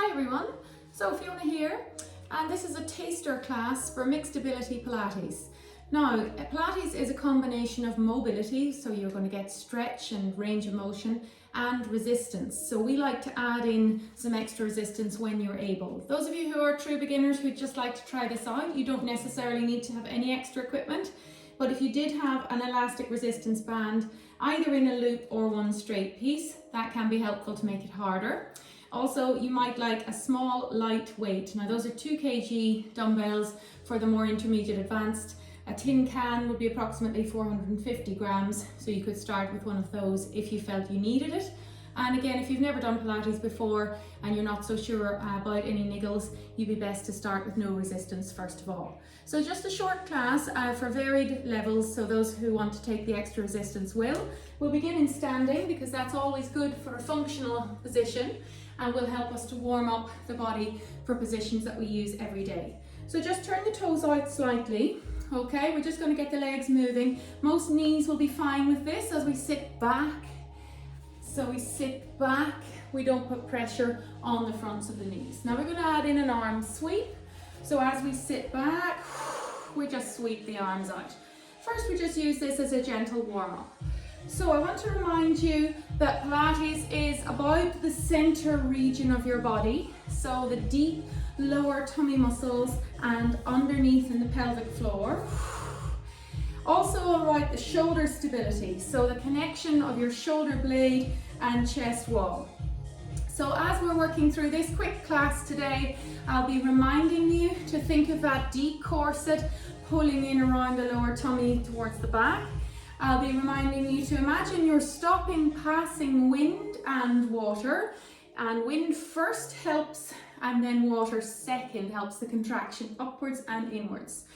Hi everyone, so Fiona here, and this is a taster class for mixed ability Pilates. Now, Pilates is a combination of mobility, so you're going to get stretch and range of motion, and resistance. So we like to add in some extra resistance when you're able. Those of you who are true beginners who'd just like to try this out, you don't necessarily need to have any extra equipment, but if you did have an elastic resistance band, either in a loop or one straight piece, that can be helpful to make it harder. Also, you might like a small light weight. Now those are 2 kg dumbbells for the more intermediate advanced. A tin can would be approximately 450 grams, so you could start with one of those if you felt you needed it. And again, if you've never done Pilates before and you're not so sure about any niggles, you'd be best to start with no resistance first of all. So just a short class for varied levels, so those who want to take the extra resistance will. We'll begin in standing because that's always good for a functional position and will help us to warm up the body for positions that we use every day. So just turn the toes out slightly. Okay, we're just going to get the legs moving. Most knees will be fine with this as we sit back. So we sit back, we don't put pressure on the fronts of the knees. Now we're going to add in an arm sweep. So as we sit back, we just sweep the arms out. First, we just use this as a gentle warm-up. So I want to remind you that Pilates is about the center region of your body. So the deep lower tummy muscles and underneath in the pelvic floor. Also, all right, the shoulder stability, so the connection of your shoulder blade and chest wall. So as we're working through this quick class today, I'll be reminding you to think of that deep corset pulling in around the lower tummy towards the back. I'll be reminding you to imagine you're stopping passing wind and water, and wind first helps and then water second helps the contraction upwards and inwards.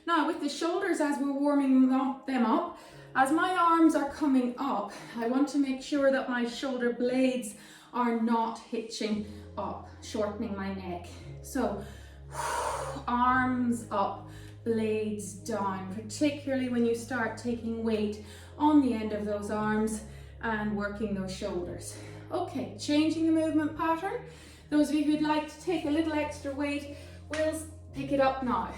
Now with the shoulders, as we're warming them up, as my arms are coming up, I want to make sure that my shoulder blades are not hitching up, shortening my neck. So arms up, blades down, particularly when you start taking weight on the end of those arms and working those shoulders. Okay, changing the movement pattern. Those of you who'd like to take a little extra weight, we'll pick it up now.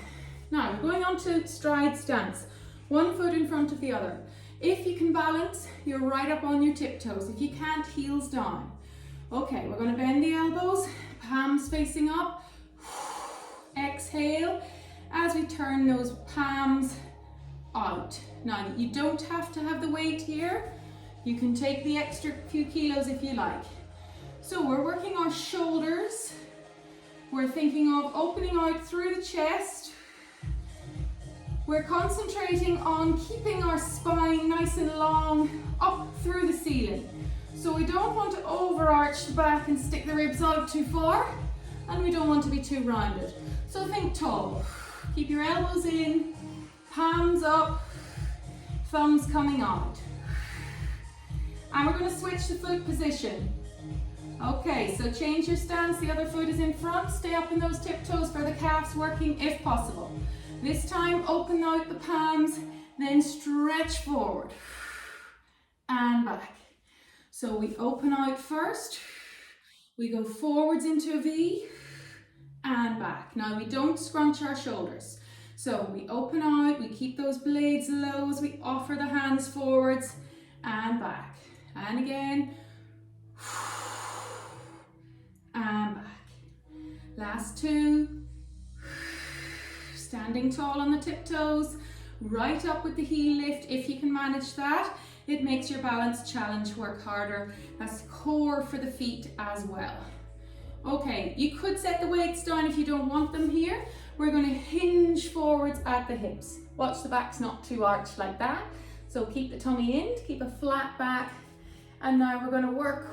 Now, we're going on to stride stance. One foot in front of the other. If you can balance, you're right up on your tiptoes. If you can't, heels down. Okay, we're going to bend the elbows, palms facing up. Exhale as we turn those palms out. Now, you don't have to have the weight here. You can take the extra few kilos if you like. So we're working our shoulders. We're thinking of opening out through the chest. We're concentrating on keeping our spine nice and long up through the ceiling. So we don't want to overarch the back and stick the ribs out too far, and we don't want to be too rounded. So think tall. Keep your elbows in, palms up, thumbs coming out. And we're going to switch the foot position. Okay, so change your stance, the other foot is in front, stay up in those tiptoes for the calves working if possible. This time, open out the palms, then stretch forward and back. So we open out first, we go forwards into a V and back. Now we don't scrunch our shoulders. So we open out, we keep those blades low as we offer the hands forwards and back. And again, and back. Last two. Standing tall on the tiptoes, right up with the heel lift if you can manage that. It makes your balance challenge work harder. That's core for the feet as well. Okay, you could set the weights down if you don't want them here. We're going to hinge forwards at the hips. Watch the back's not too arched like that. So keep the tummy in, keep a flat back. And now we're going to work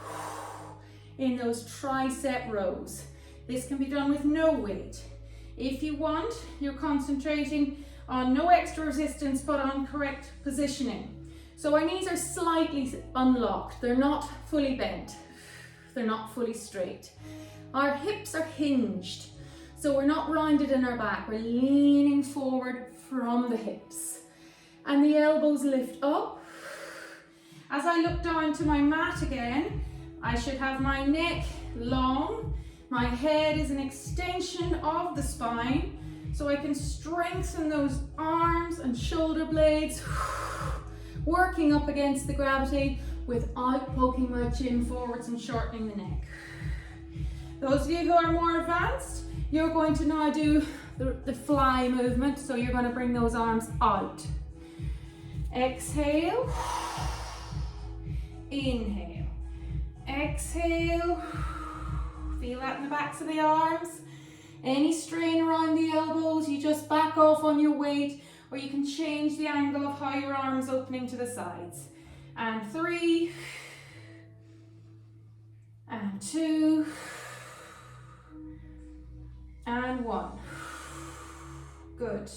in those tricep rows. This can be done with no weight. If you want, you're concentrating on no extra resistance but on correct positioning. So our knees are slightly unlocked. They're not fully bent. They're not fully straight. Our hips are hinged. So we're not rounded in our back. We're leaning forward from the hips. And the elbows lift up. As I look down to my mat again, I should have my neck long, My head is an extension of the spine, so I can strengthen those arms and shoulder blades, working up against the gravity without poking my chin forwards and shortening the neck. Those of you who are more advanced, you're going to now do the fly movement, so you're going to bring those arms out. Exhale, inhale, exhale, feel that in the backs of the arms. Any strain around the elbows, you just back off on your weight, or you can change the angle of how your arm's opening to the sides. And 3, and 2, and 1. Good.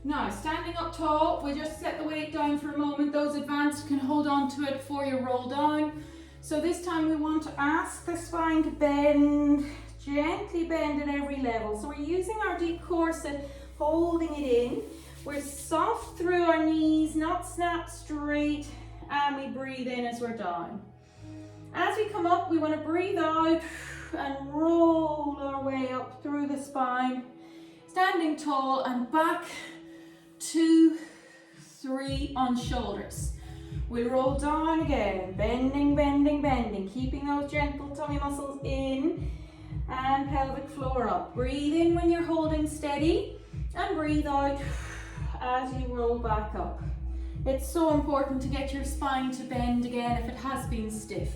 Now, standing up tall, we just set the weight down for a moment. Those advanced can hold on to it before you roll down. So this time we want to ask the spine to bend, gently bend at every level. So we're using our deep corset, holding it in. We're soft through our knees, not snap straight, and we breathe in as we're down. As we come up, we want to breathe out and roll our way up through the spine, standing tall and back, 2, 3 on shoulders. We roll down again, bending, bending, bending, keeping those gentle tummy muscles in and pelvic floor up. Breathe in when you're holding steady and breathe out as you roll back up. It's so important to get your spine to bend again if it has been stiff.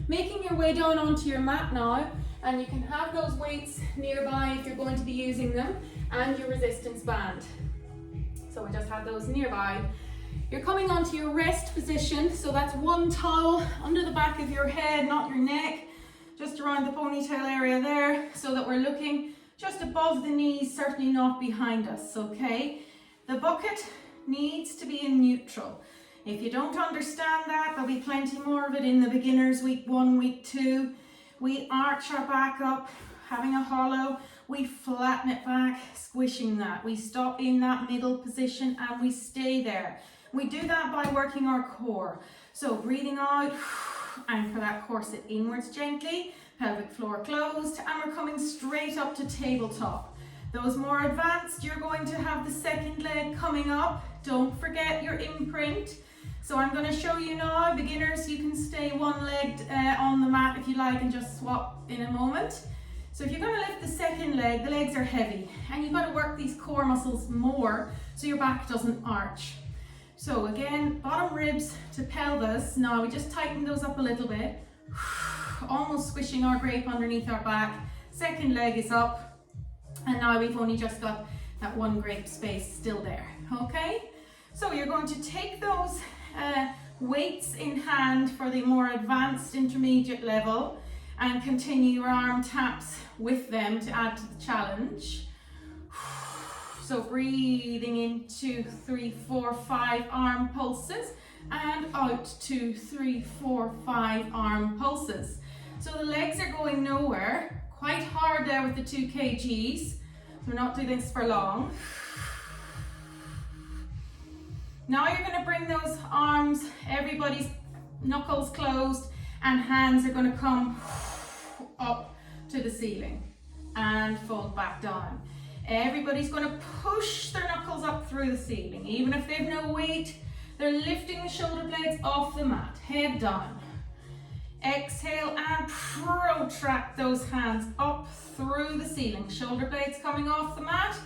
Making your way down onto your mat now, and you can have those weights nearby if you're going to be using them, and your resistance band. So I just have those nearby. You're coming onto your rest position, so that's one towel under the back of your head, not your neck, just around the ponytail area there, so that we're looking just above the knees, certainly not behind us, okay? The bucket needs to be in neutral. If you don't understand that, there'll be plenty more of it in the beginners, week 1, week 2. We arch our back up, having a hollow, we flatten it back, squishing that. We stop in that middle position and we stay there. We do that by working our core. So breathing out, anchor that corset inwards gently, pelvic floor closed, and we're coming straight up to tabletop. Those more advanced, you're going to have the second leg coming up. Don't forget your imprint. So I'm going to show you now, beginners, you can stay one-legged on the mat if you like and just swap in a moment. So if you're going to lift the second leg, the legs are heavy and you've got to work these core muscles more so your back doesn't arch. So again, bottom ribs to pelvis. Now we just tighten those up a little bit, almost squishing our grape underneath our back. Second leg is up, and now we've only just got that one grape space still there, okay? So you're going to take those weights in hand for the more advanced intermediate level and continue your arm taps with them to add to the challenge. So breathing in 2, 3, 4, 5 arm pulses and out 2, 3, 4, 5 arm pulses. So the legs are going nowhere, quite hard there with the 2 kgs. We're not doing this for long. Now you're going to bring those arms, everybody's knuckles closed, and hands are going to come up to the ceiling and fold back down. Everybody's going to push their knuckles up through the ceiling. Even if they've no weight, they're lifting the shoulder blades off the mat, head down. Exhale and protract those hands up through the ceiling. Shoulder blades coming off the mat,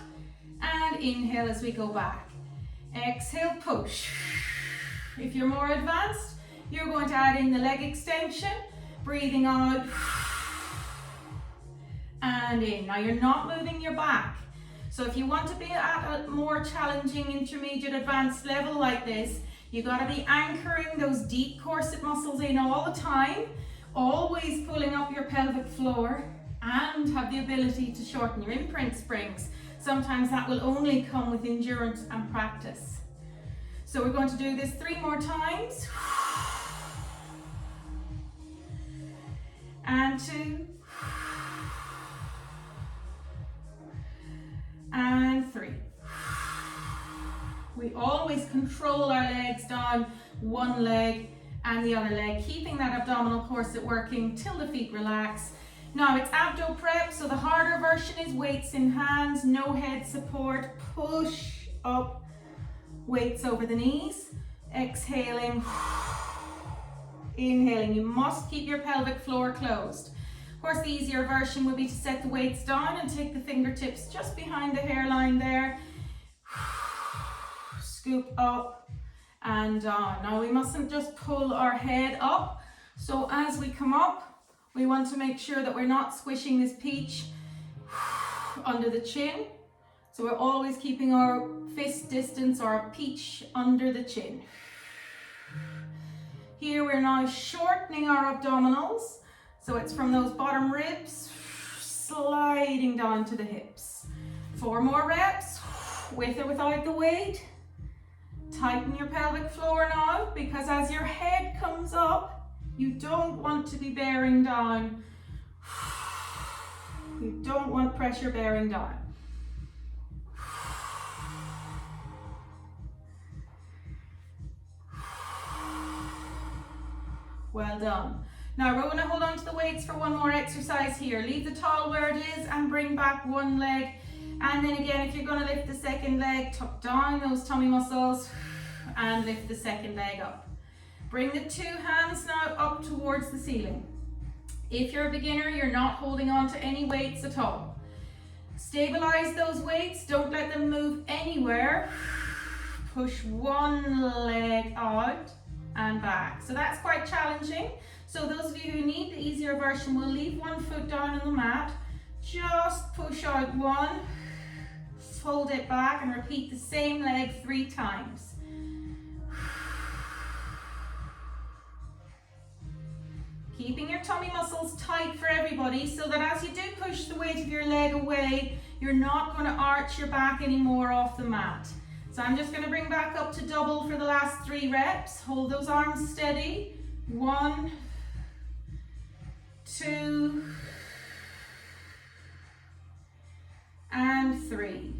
and inhale as we go back. Exhale, push. If you're more advanced, you're going to add in the leg extension, breathing out and in. Now you're not moving your back. So if you want to be at a more challenging intermediate advanced level like this, you've got to be anchoring those deep corset muscles in all the time, always pulling up your pelvic floor, and have the ability to shorten your imprint springs. Sometimes that will only come with endurance and practice. So we're going to do this 3 more times. And 2. And 3. We always control our legs down, one leg and the other leg, keeping that abdominal corset working till the feet relax. Now it's abdo prep, so the harder version is weights in hands, no head support, push up, weights over the knees, exhaling, inhaling. You must keep your pelvic floor closed. Of course, the easier version would be to set the weights down and take the fingertips just behind the hairline there. Scoop up and down. Now we mustn't just pull our head up. So as we come up, we want to make sure that we're not squishing this peach under the chin. So we're always keeping our fist distance or our peach under the chin. Here we're now shortening our abdominals. So it's from those bottom ribs, sliding down to the hips. 4 more reps, with or without the weight. Tighten your pelvic floor now, because as your head comes up, you don't want to be bearing down. You don't want pressure bearing down. Well done. Now we're going to hold on to the weights for one more exercise here. Leave the towel where it is and bring back one leg. And then again, if you're going to lift the second leg, tuck down those tummy muscles and lift the second leg up. Bring the 2 hands now up towards the ceiling. If you're a beginner, you're not holding on to any weights at all. Stabilize those weights, don't let them move anywhere. Push one leg out and back. So that's quite challenging. So those of you who need the easier version will leave one foot down on the mat. Just push out one, fold it back and repeat the same leg 3 times. Keeping your tummy muscles tight for everybody so that as you do push the weight of your leg away, you're not going to arch your back anymore off the mat. So I'm just going to bring back up to double for the last 3 reps. Hold those arms steady. 1, 2, and 3.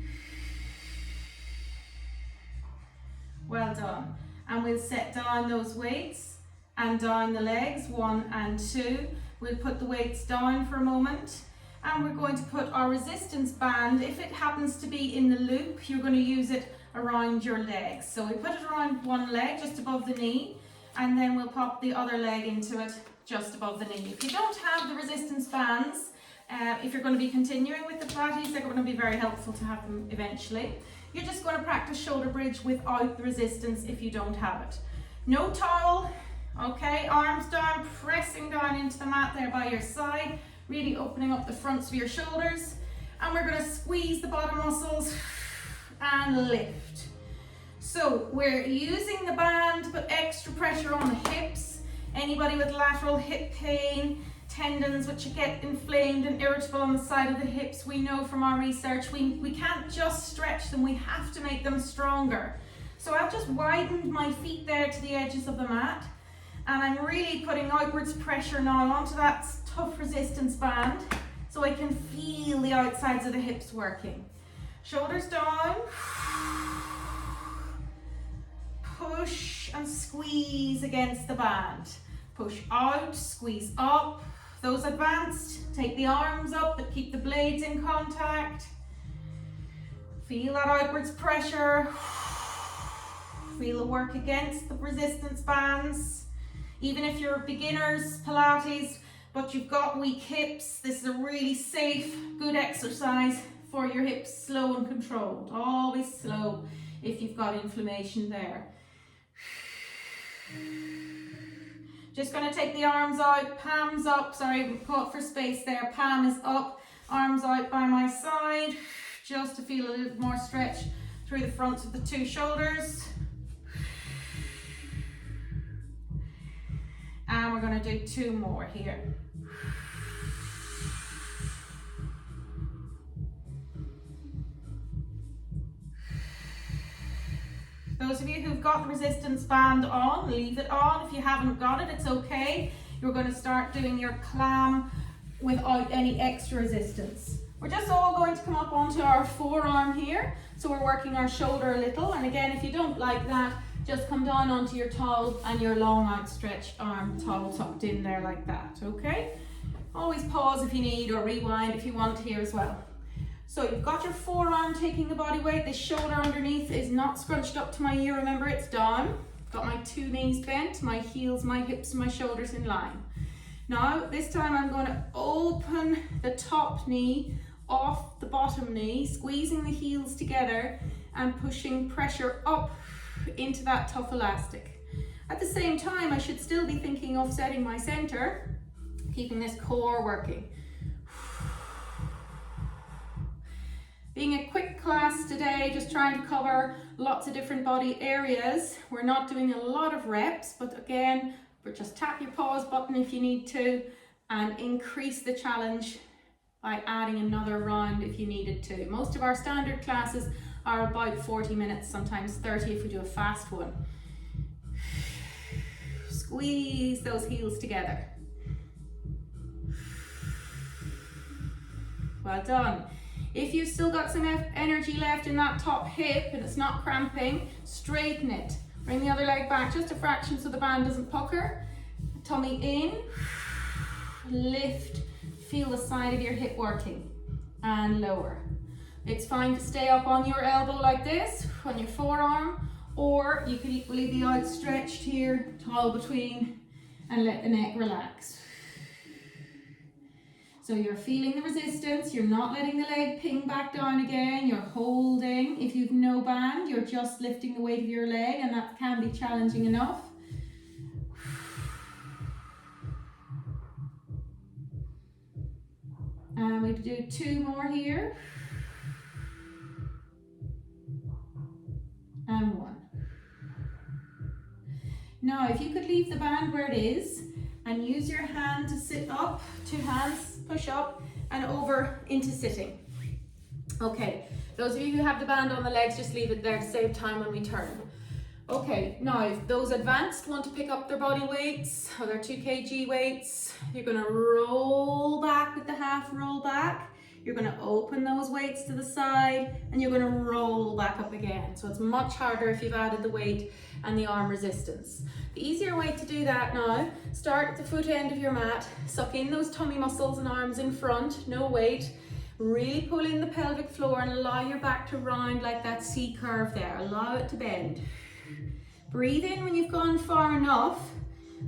Well done. And we'll set down those weights and down the legs, 1 and 2. We'll put the weights down for a moment. And we're going to put our resistance band, if it happens to be in the loop, you're going to use it around your legs. So we put it around one leg, just above the knee, and then we'll pop the other leg into it just above the knee. If you don't have the resistance bands, if you're going to be continuing with the Pilates, they're going to be very helpful to have them eventually. You're just going to practice shoulder bridge without the resistance if you don't have it. No towel, okay, arms down, pressing down into the mat there by your side, really opening up the fronts of your shoulders, and we're going to squeeze the bottom muscles and lift. So we're using the band, but extra pressure on the hips. Anybody with lateral hip pain, tendons which get inflamed and irritable on the side of the hips, we know from our research, we can't just stretch them, we have to make them stronger. So I've just widened my feet there to the edges of the mat, and I'm really putting outwards pressure now onto that tough resistance band so I can feel the outsides of the hips working. Shoulders down, push and squeeze against the band. Push out, squeeze up. Those advanced, take the arms up but keep the blades in contact. Feel that outwards pressure. Feel the work against the resistance bands. Even if you're beginners Pilates, but you've got weak hips, this is a really safe, good exercise for your hips, slow and controlled. Always slow if you've got inflammation there. Just going to take the arms out, palms up, sorry, we caught for space there, palm is up, arms out by my side, just to feel a little more stretch through the fronts of the 2 shoulders. And we're going to do 2 more here. Those of you who've got the resistance band on, leave it on. If you haven't got it, it's okay. You're going to start doing your clam without any extra resistance. We're just all going to come up onto our forearm here. So we're working our shoulder a little. And again, if you don't like that, just come down onto your towel and your long outstretched arm, towel tucked in there like that, okay? Always pause if you need, or rewind if you want here as well. So you've got your forearm taking the body weight. The shoulder underneath is not scrunched up to my ear. Remember, it's down. Got my 2 knees bent, my heels, my hips, my shoulders in line. Now, this time I'm going to open the top knee off the bottom knee, squeezing the heels together and pushing pressure up into that tough elastic. At the same time, I should still be thinking of setting my center, keeping this core working. Being a quick class today, just trying to cover lots of different body areas. We're not doing a lot of reps, but again, just tap your pause button if you need to, and increase the challenge by adding another round if you needed to. Most of our standard classes are about 40 minutes, sometimes 30 if we do a fast one. Squeeze those heels together. Well done. If you've still got some energy left in that top hip and it's not cramping, straighten it. Bring the other leg back just a fraction so the band doesn't pucker. Tummy in, lift, feel the side of your hip working, and lower. It's fine to stay up on your elbow like this, on your forearm, or you could equally be outstretched here, towel between, and let the neck relax. So you're feeling the resistance, you're not letting the leg ping back down again, you're holding. If you've no band, you're just lifting the weight of your leg, and that can be challenging enough. And we do 2 more here. And 1. Now, if you could leave the band where it is and use your hand to sit up, 2 hands, push up and over into sitting. Okay, those of you who have the band on the legs, just leave it there to save time when we turn. Okay, now if those advanced want to pick up their body weights or their 2 kg weights, you're going to roll back with the half roll back. You're going to open those weights to the side and you're going to roll back up again. So it's much harder if you've added the weight and the arm resistance. The easier way to do that now, start at the foot end of your mat, suck in those tummy muscles and arms in front, no weight. Really pull in the pelvic floor and allow your back to round like that C curve there. Allow it to bend. Breathe in when you've gone far enough,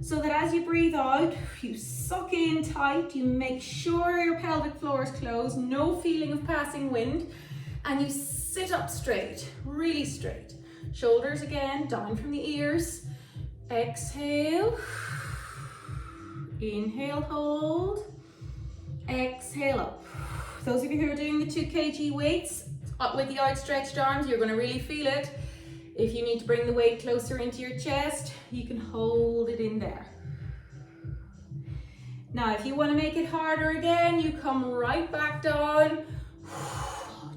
so that as you breathe out, you suck in tight, you make sure your pelvic floor is closed, no feeling of passing wind, and you sit up straight, really straight. Shoulders again, down from the ears. Exhale. Inhale, hold. Exhale up. Those of you who are doing the 2 kg weights, up with the outstretched arms, you're going to really feel it. If you need to bring the weight closer into your chest, you can hold it in there. Now, if you want to make it harder again, you come right back down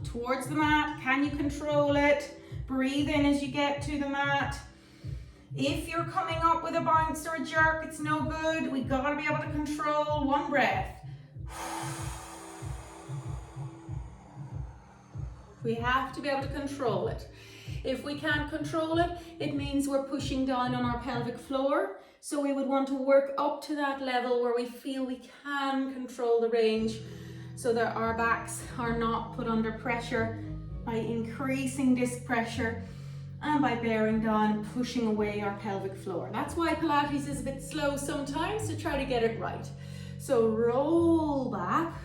towards the mat. Can you control it? Breathe in as you get to the mat. If you're coming up with a bounce or a jerk, it's no good. We've got to be able to control 1 breath. We have to be able to control it. If we can't control it, it means we're pushing down on our pelvic floor. So we would want to work up to that level where we feel we can control the range so that our backs are not put under pressure by increasing disc pressure and by bearing down and pushing away our pelvic floor. That's why Pilates is a bit slow sometimes, to try to get it right. So roll back.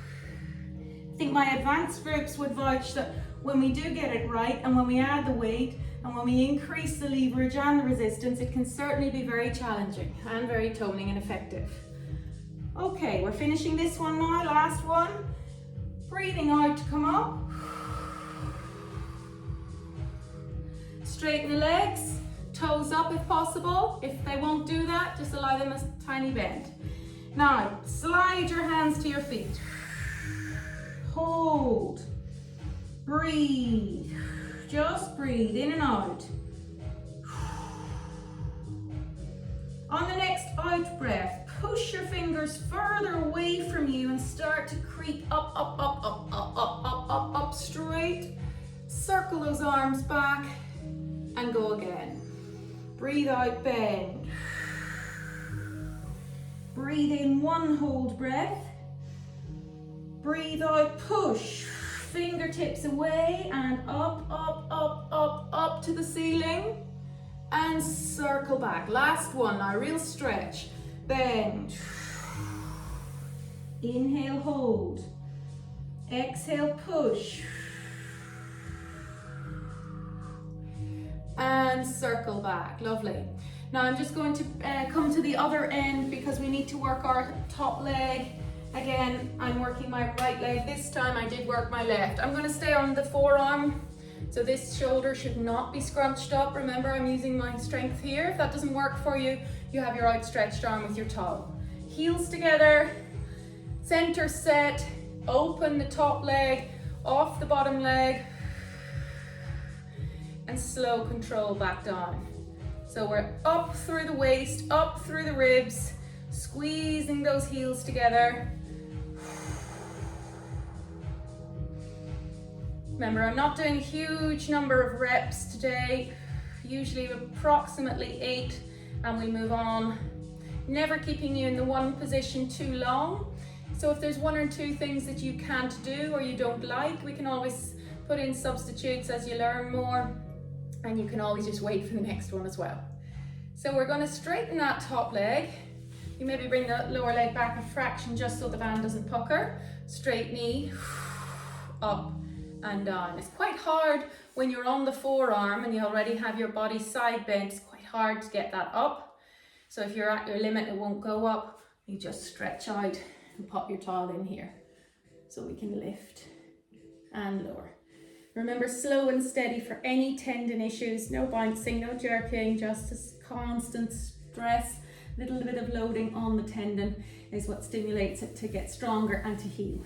I think my advanced groups would vouch that when we do get it right and when we add the weight and when we increase the leverage and the resistance, it can certainly be very challenging and very toning and effective. Okay, we're finishing this one now, last one. Breathing out to come up. Straighten the legs, toes up if possible. If they won't do that, just allow them a tiny bend. Now, slide your hands to your feet. Hold. Breathe. Just breathe in and out. On the next out breath, push your fingers further away from you and start to creep up, up, up, up, up, up, up, up, up, straight. Circle those arms back and go again. Breathe out, bend. Breathe in 1 hold breath. Breathe out, push. Fingertips away and up, up, up, up, up to the ceiling. And circle back. Last one, now real stretch. Bend. Inhale, hold. Exhale, push. And circle back. Lovely. Now I'm just going to come to the other end because we need to work our top leg. Again, I'm working my right leg. This time I did work my left. I'm going to stay on the forearm. So this shoulder should not be scrunched up. Remember, I'm using my strength here. If that doesn't work for you, you have your outstretched arm with your toe. Heels together, center set, open the top leg, off the bottom leg, and slow control back down. So we're up through the waist, up through the ribs, squeezing those heels together. Remember, I'm not doing a huge number of reps today, usually approximately 8, and we move on. Never keeping you in the one position too long. So if there's 1 or 2 things that you can't do or you don't like, we can always put in substitutes as you learn more, and you can always just wait for the next one as well. So we're going to straighten that top leg. You maybe bring the lower leg back a fraction just so the band doesn't pucker. Straight knee, up and down. It's quite hard when you're on the forearm and you already have your body side bent. It's quite hard to get that up. So if you're at your limit, it won't go up. You just stretch out and pop your towel in here so we can lift and lower. Remember, slow and steady for any tendon issues. No bouncing, no jerking, just a constant stress. Little bit of loading on the tendon is what stimulates it to get stronger and to heal.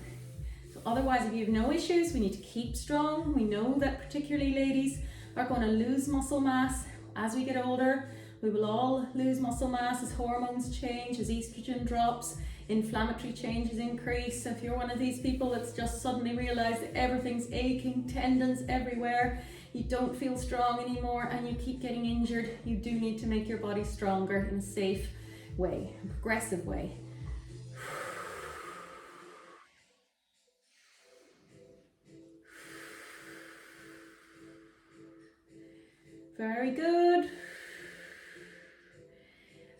So otherwise, if you have no issues, we need to keep strong. We know that particularly ladies are going to lose muscle mass as we get older. We will all lose muscle mass as hormones change, as estrogen drops, inflammatory changes increase. So if you're one of these people that's just suddenly realized that everything's aching, tendons everywhere, you don't feel strong anymore and you keep getting injured, you do need to make your body stronger in a safe way, a progressive way. Very good.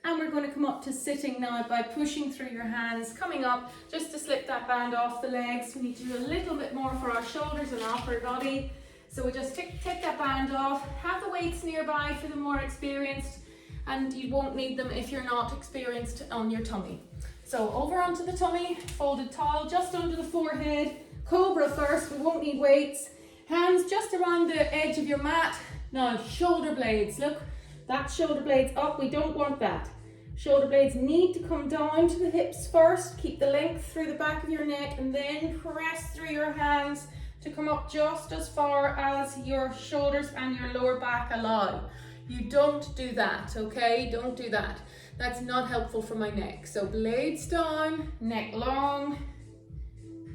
And we're going to come up to sitting now by pushing through your hands, coming up just to slip that band off the legs. We need to do a little bit more for our shoulders and upper body. So we just take that band off. Have the weights nearby for the more experienced, and you won't need them if you're not experienced on your tummy. So over onto the tummy, folded towel just under the forehead. Cobra first, we won't need weights. Hands just around the edge of your mat. Now shoulder blades, look. That shoulder blades up, we don't want that. Shoulder blades need to come down to the hips first. Keep the length through the back of your neck and then press through your hands to come up just as far as your shoulders and your lower back allow. You don't do that, okay? Don't do that. That's not helpful for my neck. So blades down, neck long,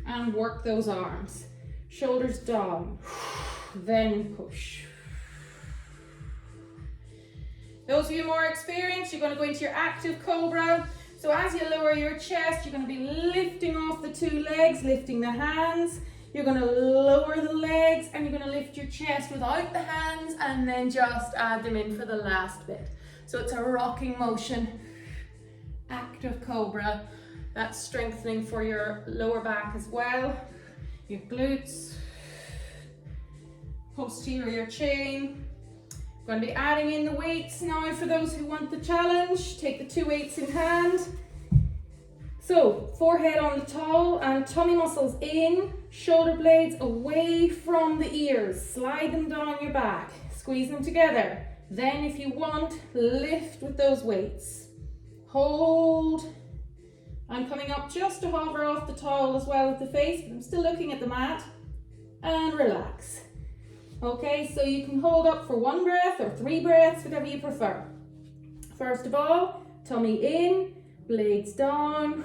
and work those arms. Shoulders down, then push. Those of you more experienced, you're going to go into your active cobra. So as you lower your chest, you're going to be lifting off the 2 legs, lifting the hands. You're going to lower the legs and you're going to lift your chest without the hands and then just add them in for the last bit. So it's a rocking motion. Active cobra. That's strengthening for your lower back as well. Your glutes. Posterior chain. Going to be adding in the weights now for those who want the challenge. Take the 2 weights in hand. So forehead on the towel and tummy muscles in, shoulder blades away from the ears. Slide them down your back, squeeze them together. Then if you want, lift with those weights. Hold. I'm coming up just to hover off the towel as well with the face, but I'm still looking at the mat. And relax. Okay, so you can hold up for 1 breath or 3 breaths, whatever you prefer. First of all, tummy in, blades down,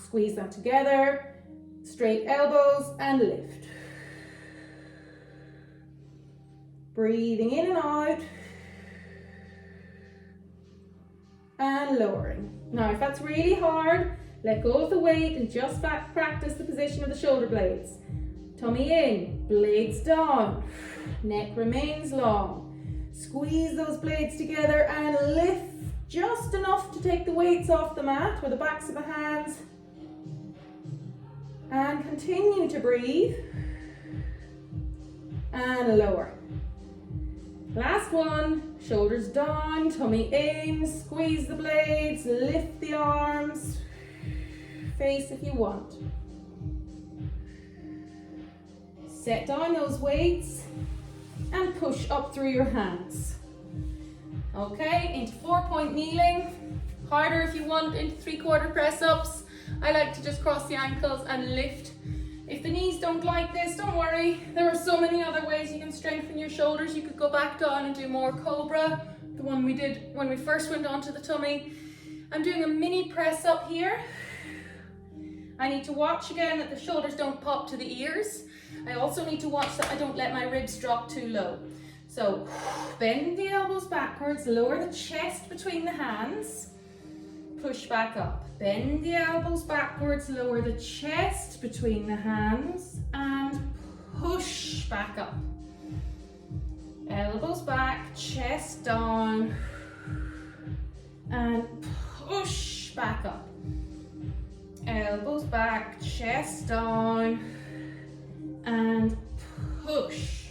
squeeze them together, straight elbows and lift. Breathing in and out. And lowering. Now, if that's really hard, Let go of the weight and just practice the position of the shoulder blades. Tummy in, blades down, neck remains long. Squeeze those blades together and lift just enough to take the weights off the mat or the backs of the hands. And continue to breathe. And lower. Last one, shoulders down, tummy in, squeeze the blades, lift the arms, face if you want. Set down those weights and push up through your hands. Okay, into 4-point kneeling, harder if you want, into 3/4 press-ups. I like to just cross the ankles and lift. If the knees don't like this, don't worry. There are so many other ways you can strengthen your shoulders. You could go back down and do more cobra, the one we did when we first went onto the tummy. I'm doing a mini press up here. I need to watch again that the shoulders don't pop to the ears. I also need to watch that I don't let my ribs drop too low. So bend the elbows backwards, lower the chest between the hands, push back up. Bend the elbows backwards, lower the chest between the hands and push back up. Elbows back, chest down and push back up. Elbows back, chest down and push.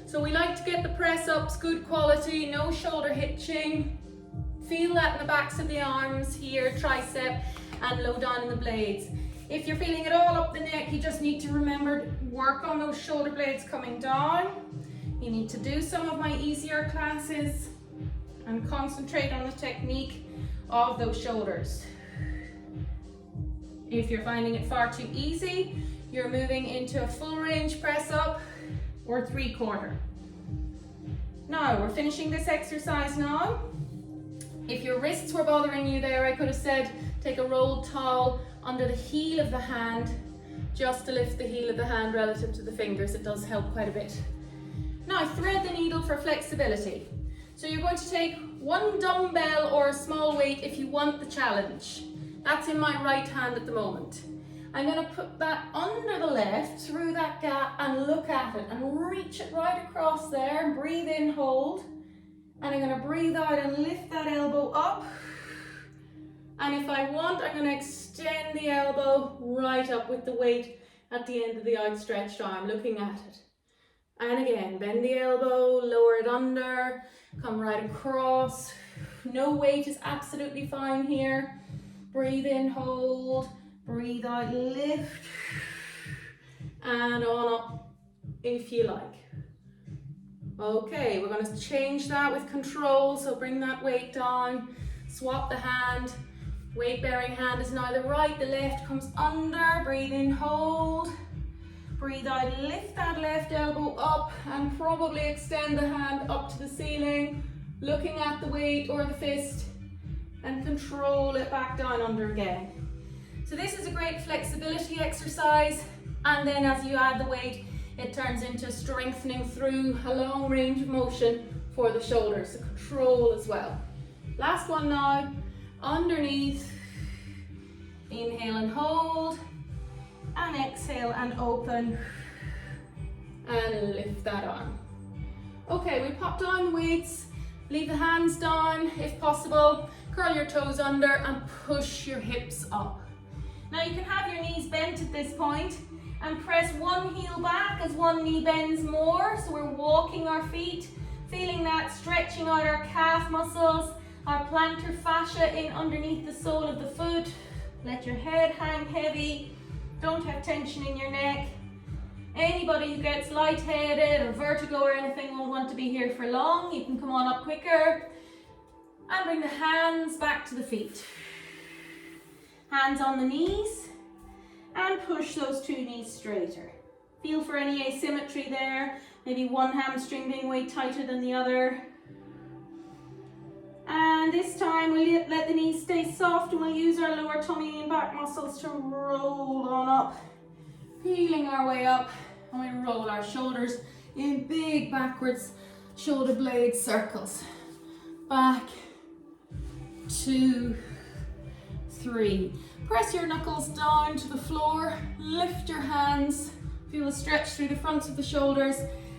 So we like to get the press ups good quality, no shoulder hitching. Feel that in the backs of the arms here, tricep, and low down in the blades. If you're feeling it all up the neck, you just need to remember to work on those shoulder blades coming down. You need to do some of my easier classes and concentrate on the technique of those shoulders. If you're finding it far too easy, you're moving into a full range press up or 3/4. Now, we're finishing this exercise now. If your wrists were bothering you there, I could have said take a rolled towel under the heel of the hand just to lift the heel of the hand relative to the fingers. It does help quite a bit. Now, thread the needle for flexibility. So you're going to take one dumbbell or a small weight if you want the challenge. That's in my right hand at the moment. I'm going to put that under the left, through that gap, and look at it and reach it right across there and breathe in, hold. And I'm going to breathe out and lift that elbow up. And if I want, I'm going to extend the elbow right up with the weight at the end of the outstretched arm, looking at it. And again, bend the elbow, lower it under, come right across. No weight is absolutely fine here. Breathe in, hold, breathe out, lift, and on up if you like. Okay, we're going to change that with control, so bring that weight down, swap the hand. Weight bearing hand is now the right, the left comes under, breathe in, hold, breathe out, lift that left elbow up and probably extend the hand up to the ceiling, looking at the weight or the fist, and control it back down under again. So this is a great flexibility exercise, and then as you add the weight, it turns into strengthening through a long range of motion for the shoulders, so control as well. Last one now, underneath, inhale and hold, and exhale and open, and lift that arm. Okay, we pop down the weights, leave the hands down if possible, curl your toes under and push your hips up. Now you can have your knees bent at this point and press one heel back as one knee bends more. So we're walking our feet, feeling that stretching out our calf muscles, our plantar fascia in underneath the sole of the foot. Let your head hang heavy. Don't have tension in your neck. Anybody who gets lightheaded or vertigo or anything won't want to be here for long. You can come on up quicker. And bring the hands back to the feet. Hands on the knees. And push those two knees straighter. Feel for any asymmetry there. Maybe one hamstring being way tighter than the other. And this time we'll let the knees stay soft and we'll use our lower tummy and back muscles to roll on up. Peeling our way up, and we roll our shoulders in big backwards shoulder blade circles. Back, 2, 3. Press your knuckles down to the floor, lift your hands, feel a stretch through the fronts of the shoulders,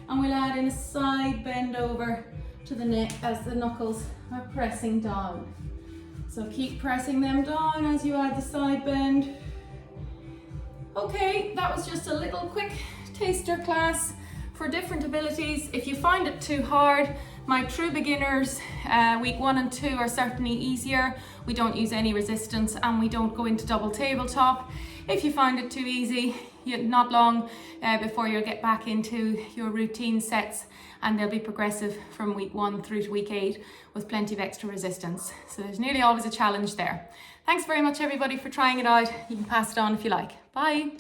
and we'll add in a side bend over to the neck as the knuckles are pressing down. So keep pressing them down as you add the side bend. Okay, that was just a little quick taster class for different abilities. If you find it too hard, my true beginners, week 1 and 2 are certainly easier. We don't use any resistance and we don't go into double tabletop. If you find it too easy, not long before you'll get back into your routine sets, and they'll be progressive from week 1 through to week 8 with plenty of extra resistance. So there's nearly always a challenge there. Thanks very much everybody for trying it out. You can pass it on if you like. Bye.